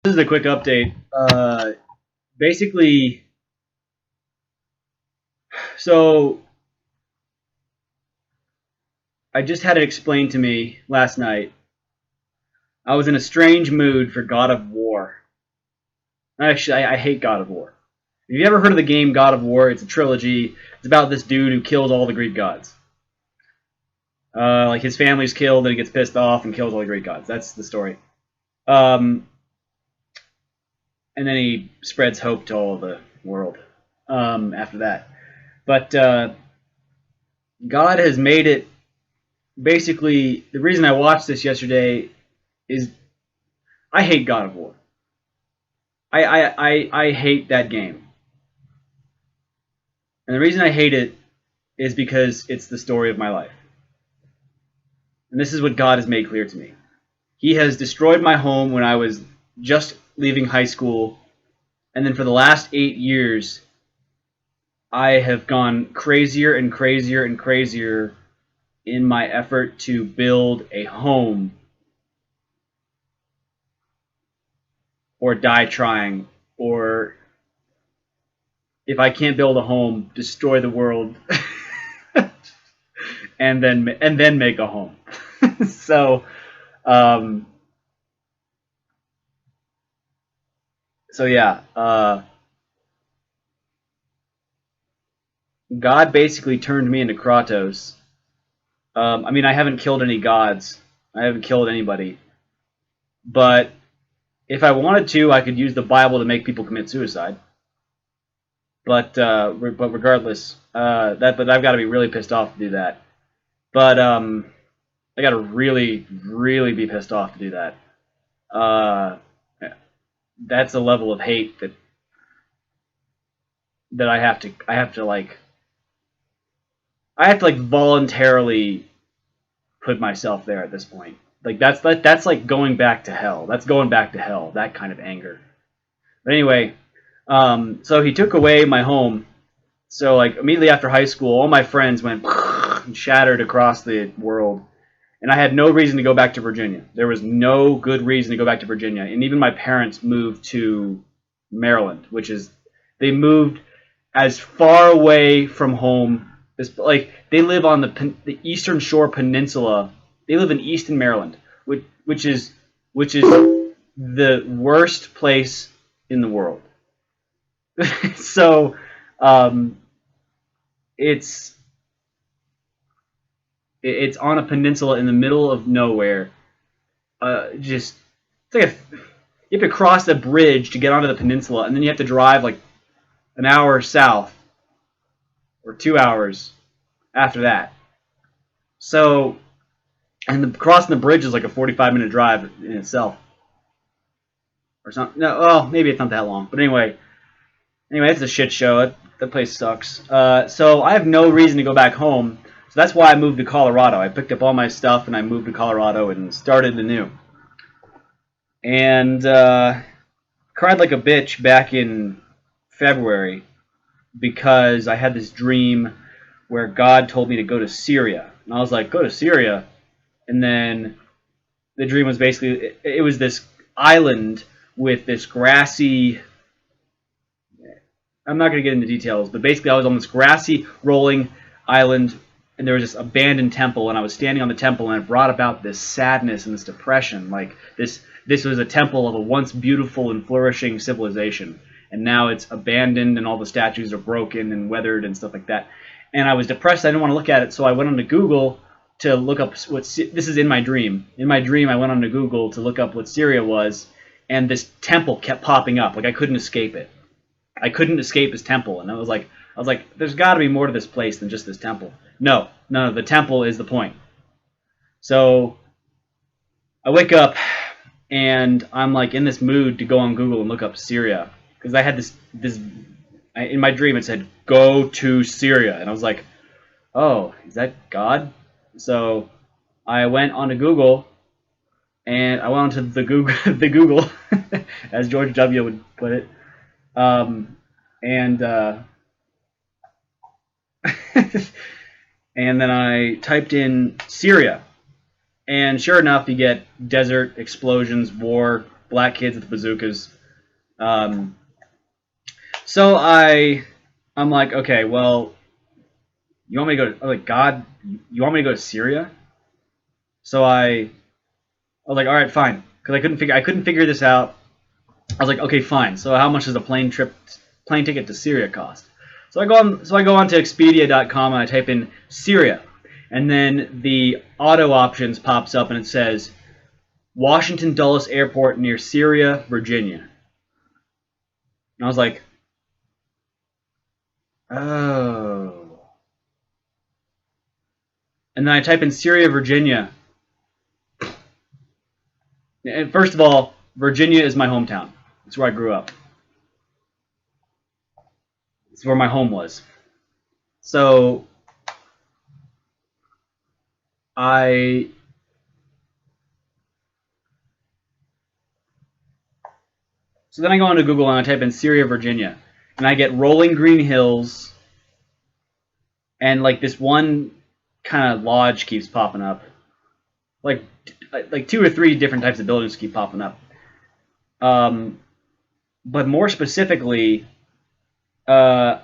This is a quick update. Basically, so I just had it explained to me last night. I was in a strange mood for God of War. Actually, I hate God of War. Have you ever heard of the game God of War? It's a trilogy. It's about this dude who kills all the Greek gods. Like his family's killed, and he gets pissed off and kills all the Greek gods. That's the story. And then he spreads hope to all the world after that. But God has made it. Basically, the reason I watched this yesterday is I hate God of War. I hate that game. And the reason I hate it is because it's the story of my life. And this is what God has made clear to me. He has destroyed my home when I was just leaving high school. And then for the last 8 years, I have gone crazier and crazier and crazier in my effort to build a home or die trying, or if I can't build a home, destroy the world and then make a home. So yeah, God basically turned me into Kratos. I mean, I haven't killed any gods. I haven't killed anybody. But if I wanted to, I could use the Bible to make people commit suicide. But regardless, but I've got to be really pissed off to do that. But I got to really, really be pissed off to do that. That's a level of hate that I have to voluntarily put myself there at this point. Like that's like going back to hell. That's going back to hell. That kind of anger. But anyway, so he took away my home. So like immediately after high school, all my friends went and shattered across the world, and I had no reason to go back to Virginia. There was no good reason to go back to Virginia, and even my parents moved to Maryland, which is they moved as far away from home as like they live on the Eastern Shore Peninsula. They live in Easton, Maryland, which is the worst place in the world. So it's on a peninsula in the middle of nowhere. Just it's like you have to cross a bridge to get onto the peninsula, and then you have to drive like an hour south or 2 hours after that. So, and crossing the bridge is like a 45-minute drive in itself, or something. No, well, maybe it's not that long. But anyway, it's a shit show. That place sucks. So I have no reason to go back home. So that's why I moved to Colorado. I picked up all my stuff and I moved to Colorado and started anew. And cried like a bitch back in February because I had this dream where God told me to go to Syria. And I was like, go to Syria? And then the dream was basically, it was this island with this grassy, I'm not going to get into details, but basically I was on this grassy rolling island, and there was this abandoned temple, and I was standing on the temple, and it brought about this sadness and this depression. Like this was a temple of a once beautiful and flourishing civilization, and now it's abandoned, and all the statues are broken and weathered and stuff like that. And I was depressed. I didn't want to look at it, so I went onto Google to look up what. This is in my dream. In my dream, I went onto Google to look up what Syria was, and this temple kept popping up. Like I couldn't escape it. I couldn't escape his temple, and I was like, there's got to be more to this place than just this temple. No, the temple is the point. So I wake up, and I'm like in this mood to go on Google and look up Syria, because I had in my dream it said go to Syria, and I was like, oh, is that God? So I went onto Google, and I went onto the Google, as George W. would put it. And then I typed in Syria, and sure enough, you get desert, explosions, war, black kids with bazookas. Um, so I'm like, okay, well, you want me to go to, I'm like, God, you want me to go to Syria? So I was like, all right, fine, because I couldn't figure this out. I was like, okay, fine. So how much does a plane ticket to Syria cost? So I go on to Expedia.com and I type in Syria, and then the auto options pops up and it says Washington Dulles Airport near Syria, Virginia. And I was like, oh. And then I type in Syria, Virginia. And first of all, Virginia is my hometown. It's where I grew up. It's where my home was. So I so then I go onto Google and I type in Syria, Virginia, and I get rolling green hills, and like this one kind of lodge keeps popping up, like 2 or 3 different types of buildings keep popping up. But more specifically, I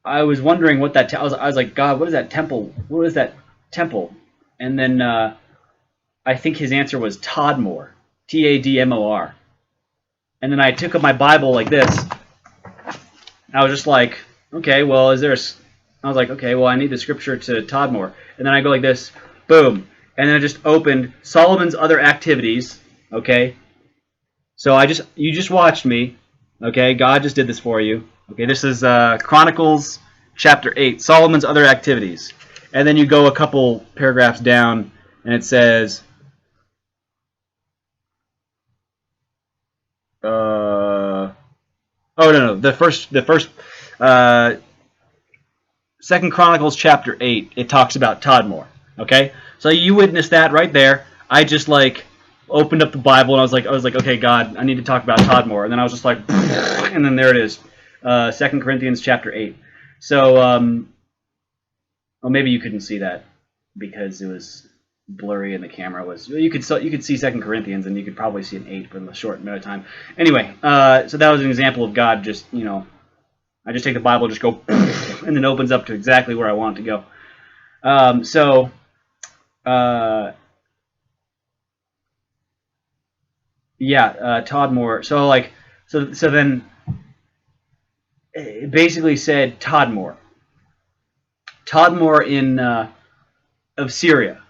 was wondering what that. I was like, God, what is that temple? What is that temple? And then I think his answer was Tadmor, Tadmor. And then I took up my Bible like this. I was just like, okay, well, I was like, okay, well, I need the scripture to Tadmor. And then I go like this, boom. And then I just opened Solomon's Other Activities, okay? So you just watched me, okay? God just did this for you. Okay, this is Chronicles chapter 8, Solomon's Other Activities. And then you go a couple paragraphs down, and it says, oh no, the first, Second Chronicles chapter 8, it talks about Tadmor. Okay, so you witnessed that right there. I just like opened up the Bible and I was like, okay, God, I need to talk about Tadmor, and then I was just like, and then there it is, 2 Corinthians chapter 8. So, well, maybe you couldn't see that because it was blurry and the camera was. You could see 2 Corinthians and you could probably see an 8 in a short amount of time. Anyway, so that was an example of God just I just take the Bible, just go, and then it opens up to exactly where I want it to go. Tadmor. So then it basically said Tadmor of Syria,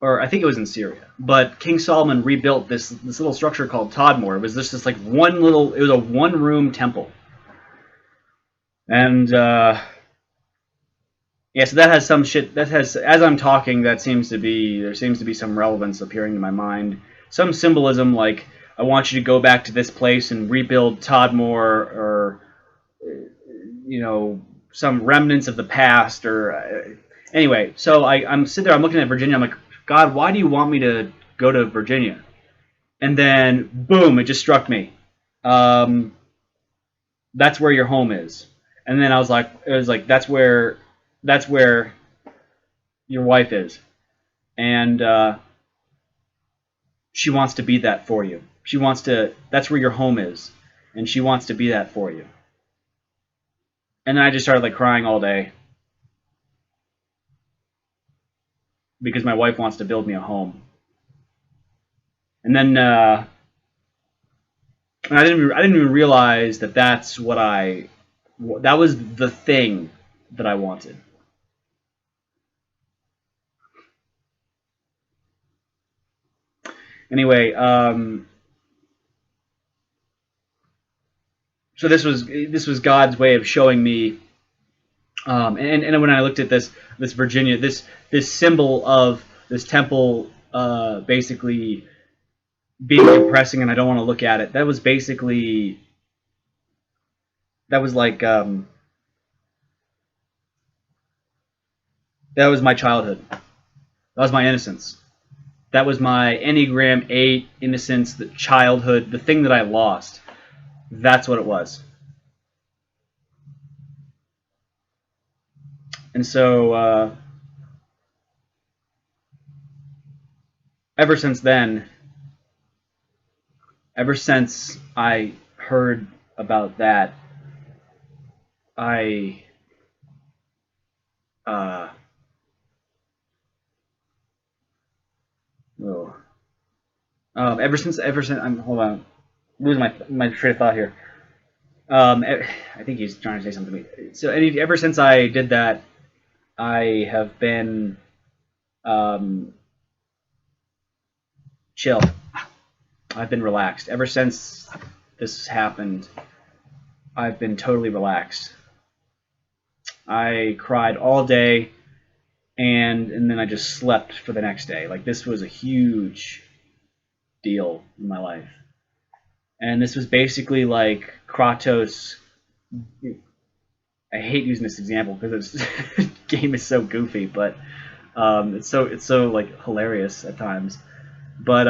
or I think it was in Syria. But King Solomon rebuilt this little structure called Tadmor. It was just this like it was a 1-room temple, and yeah, so that has some shit. That has, as I'm talking, there seems to be some relevance appearing in my mind. Some symbolism, like I want you to go back to this place and rebuild Tadmor, or some remnants of the past, or anyway. So I'm sitting there, I'm looking at Virginia. I'm like, God, why do you want me to go to Virginia? And then boom, it just struck me. That's where your home is. And then it was like that's where your wife is, and she wants to be that for you. That's where your home is, and she wants to be that for you. And then I just started like crying all day because my wife wants to build me a home. And then and I didn't even realize that that was the thing that I wanted. Anyway, so this was God's way of showing me, and when I looked at this Virginia, this symbol of this temple, basically being depressing, and I don't want to look at it. That was like that was my childhood. That was my innocence. That was my Enneagram 8 innocence, the childhood, the thing that I lost. That's what it was. And so ever since then, ever since I heard about that, I oh, ever since I'm hold on, I'm losing my train of thought here. I think he's trying to say something to me. So ever since I did that, I have been chill. I've been relaxed. Ever since this happened, I've been totally relaxed. I cried all day, and then I just slept for the next day. Like, this was a huge deal in my life. And this was basically like Kratos. I hate using this example because this game is so goofy, but it's so like hilarious at times. But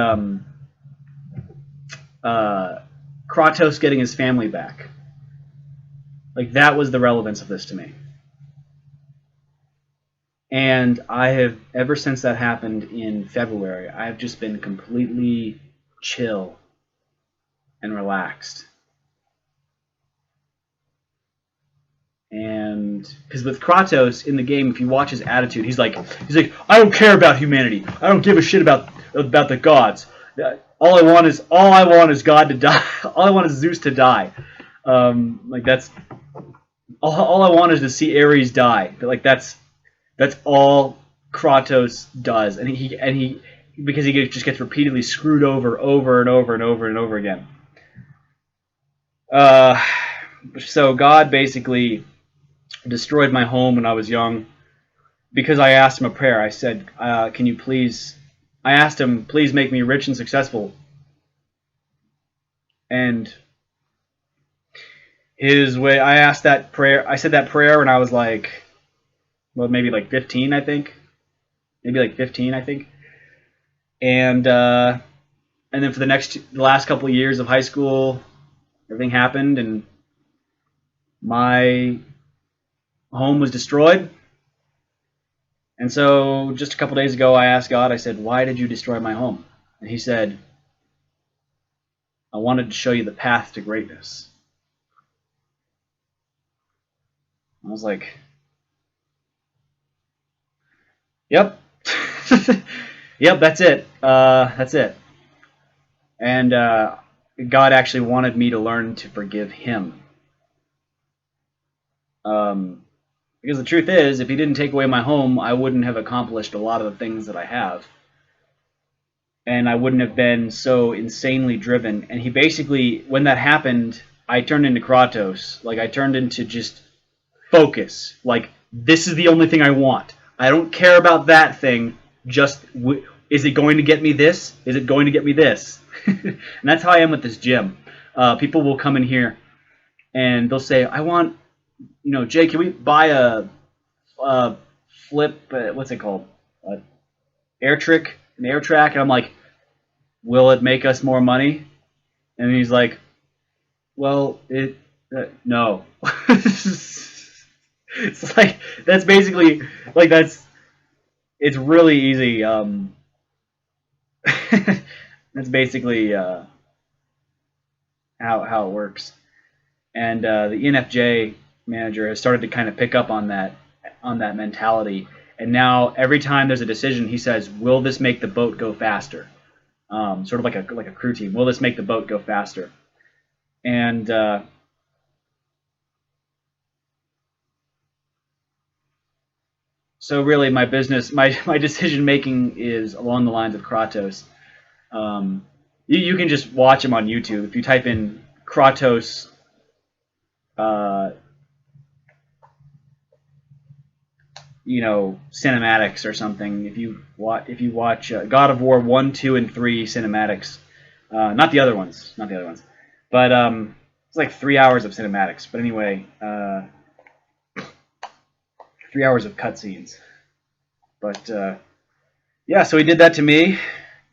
Kratos getting his family back, like, that was the relevance of this to me. And I have, ever since that happened in February, I have just been completely chill and relaxed. And because with Kratos in the game, if you watch his attitude, he's like, I don't care about humanity. I don't give a shit about the gods. All I want is God to die. All I want is Zeus to die. Like, that's all I want is to see Ares die. Like, that's all Kratos does, and he because he just gets repeatedly screwed over and over again. So God basically destroyed my home when I was young because I asked him a prayer. I said, "Can you please?" I asked him, "Please make me rich and successful." And his way, I asked that prayer. I said that prayer when I was like, well, maybe like 15, I think. And then for the last couple of years of high school, everything happened, and my home was destroyed. And so just a couple days ago, I asked God, I said, "Why did you destroy my home?" And he said, "I wanted to show you the path to greatness." I was like, "Yep." Yep, that's it. That's it. And God actually wanted me to learn to forgive him. Because the truth is, if he didn't take away my home, I wouldn't have accomplished a lot of the things that I have. And I wouldn't have been so insanely driven. And he basically, when that happened, I turned into Kratos. Like, I turned into just focus. Like, this is the only thing I want. I don't care about that thing. Just, is it going to get me this? Is it going to get me this? And that's how I am with this gym. People will come in here and they'll say, "I want, Jay, can we buy a flip, what's it called? An air track?" And I'm like, "Will it make us more money?" And he's like, "Well, no." It's like, that's basically, like, it's really easy. That's basically how it works. And the ENFJ manager has started to kind of pick up on that mentality. And now every time there's a decision, he says, "Will this make the boat go faster?" Sort of like a crew team. Will this make the boat go faster? And so really, my decision making is along the lines of Kratos. You can just watch him on YouTube. If you type in Kratos, cinematics or something. If you watch God of War 1, 2, and 3 cinematics, not the other ones, but it's like 3 hours of cinematics. But anyway, 3 hours of cutscenes. But yeah, so he did that to me,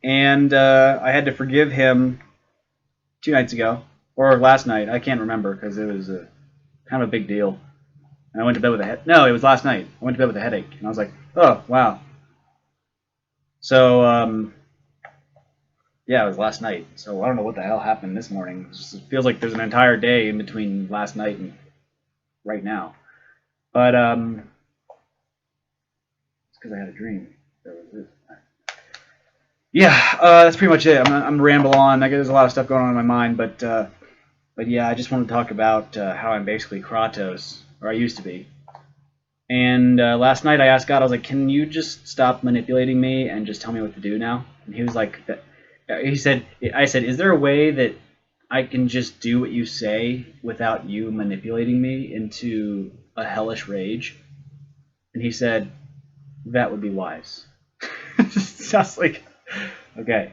and I had to forgive him 2 nights ago, or last night. I can't remember because it was kind of a big deal. And I went to bed with a headache. No, it was last night. I went to bed with a headache, and I was like, "Oh, wow." So Yeah, it was last night. So I don't know what the hell happened this morning. It feels like there's an entire day in between last night and right now. But it's because I had a dream. Yeah, that's pretty much it. I'm ramble on. Like, there's a lot of stuff going on in my mind, but yeah, I just want to talk about how I'm basically Kratos, or I used to be. And last night I asked God, I was like, "Can you just stop manipulating me and just tell me what to do now?" And he was like, "He said, I said, is there a way that I can just do what you say without you manipulating me into a hellish rage?" And he said, "That would be wise." Sounds like okay.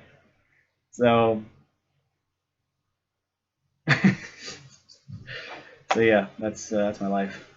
So so yeah, that's my life.